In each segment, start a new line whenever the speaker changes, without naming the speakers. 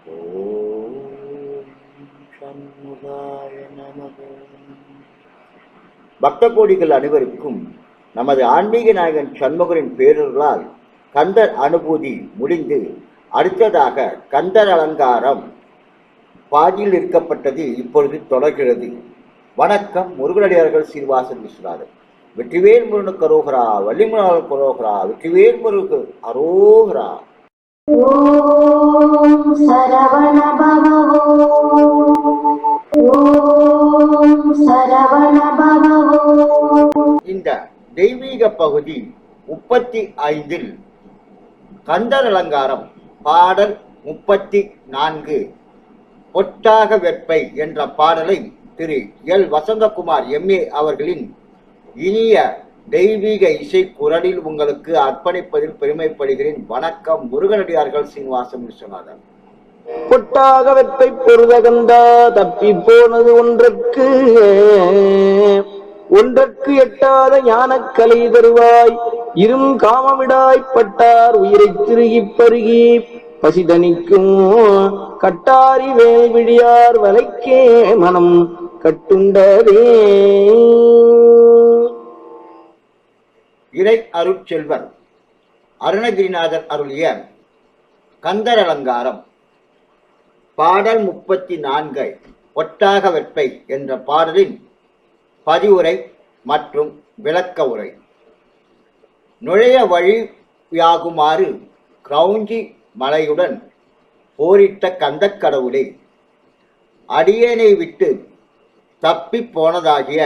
ஓம் சண்முகாய நமக. பக்த கோடிகள் அனைவருக்கும் நமது ஆன்மீக நாயகன் சண்முகரின் பேரர்களால் கந்தர் அனுபூதி முடிந்து அடுத்ததாக கந்தர் அலங்காரம் பாதியில் இருக்கப்பட்டது இப்பொழுது தொடர்கிறது. வணக்கம். முருகனடியார்கள் சீனிவாசன் விஸ்வநாதன். வெற்றிவேல் முருகனுக்கு அரோகரா, வள்ளிமலாளுக்கு அரோகரா, வெற்றிவேல் முருகனுக்கு அரோகரா.
ஓம் சரவண பவ. ஓம் சரவண பவ.
இந்த தெய்வீக பகுதி 35 கந்தர் அலங்காரம் பாடல் 34 பொட்டாக வெப்பை என்ற பாடலை திரு எல் வசந்தகுமார் MA அவர்களின் இனிய தெய்வீக இசை குரலில் உங்களுக்கு அர்ப்பணிப்பதில் பெருமைப்படுகிறேன். வணக்கம். முருகனடியார்கள் சீனிவாசன் விஸ்வநாதன்.
பொட்டாக வெப்பை பொருதகந்தா தப்பி போனது ஒன்றற்கு எட்டாத ஞானக்கலை தருவாய் இரும் காமமிடாய்ப்பட்டார் உயிரை திருகி பருகி பசிதனிக்கும் கட்டாரி வேல் விழியார் வலைக்கே மனம் கட்டுண்டதே.
இறை அருட்செல்வர் அருணகிரிநாதர் அருளிய கந்தர் அலங்காரம் பாடல் 34 பொட்டாக வெப்பை என்ற பாடலின் பதிவுரை மற்றும் விளக்க உரை. நுழைய வழியாகுமாறு கிரௌஞ்சி மலையுடன் போரிட்ட கந்தக்கடவுளை அடியேனை விட்டு தப்பி போனதாகிய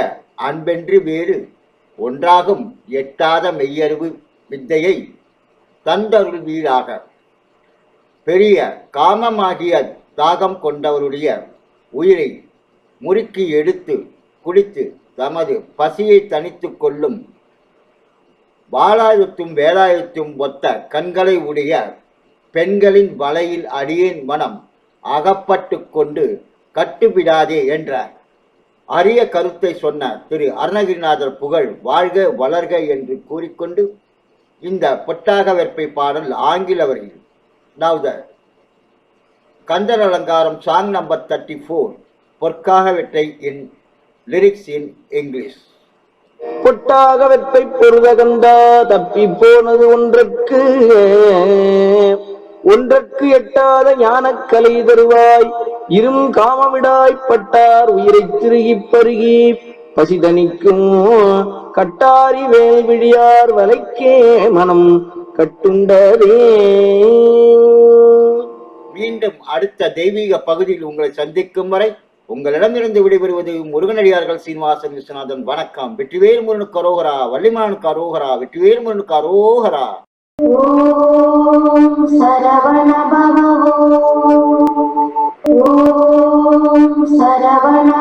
அன்பென்று வேறு ஒன்றாகும் எட்டாத மெய்யறிவு வித்தையை தந்தருள் வீராக. பெரிய காமமாகிய தாகம் கொண்டவருடைய உயிரை முறுக்கி எடுத்து குடித்து தமது பசியை தணித்து கொள்ளும் வாளாயுத்தும் வேலாயுத்தும் ஒத்த கண்களை உடைய பெண்களின் வலையில் அடியேன் மனம் அகப்பட்டு கொண்டு கட்டுவிடாதே என்ற அரிய கருத்தை சொன்ன திரு அருணகிரிநாதர் புகழ் வாழ்க வளர்க என்று கூறிக்கொண்டு இந்த பொட்டாக வெப்பை பாடல் ஆங்கில வரியில். Now the கந்தர் அலங்காரம் song number 34 பொற்காக வெப்பை in lyrics in English.
பொட்டாக வெப்பை பொருதகந்தா தப்பி போனது ஒன்றற்கு எட்டாத ஞானக்கலை தருவாய் இரும் காமமிடாய்ப்பட்டார் உயிரை திருகி பருகி பசிதனிக்கும் கட்டாரி வேல் விழியார் வலைக்கே மனம் கட்டுண்டதே.
மீண்டும் அடுத்த தெய்வீக பகுதியில் உங்களை சந்திக்கும் வரை உங்களிடமிருந்து விடைபெறுவது முருகனடியார்கள் சீனிவாசன் விஸ்வநாதன். வணக்கம். வெற்றிவேல் முருகனுக்கு அரோகரா, வள்ளிமலாளுக்கு அரோகரா, வெற்றிவேல் முருகனுக்கு அரோகரா.
ஓம் சரவண பவ. ஓம் சரவண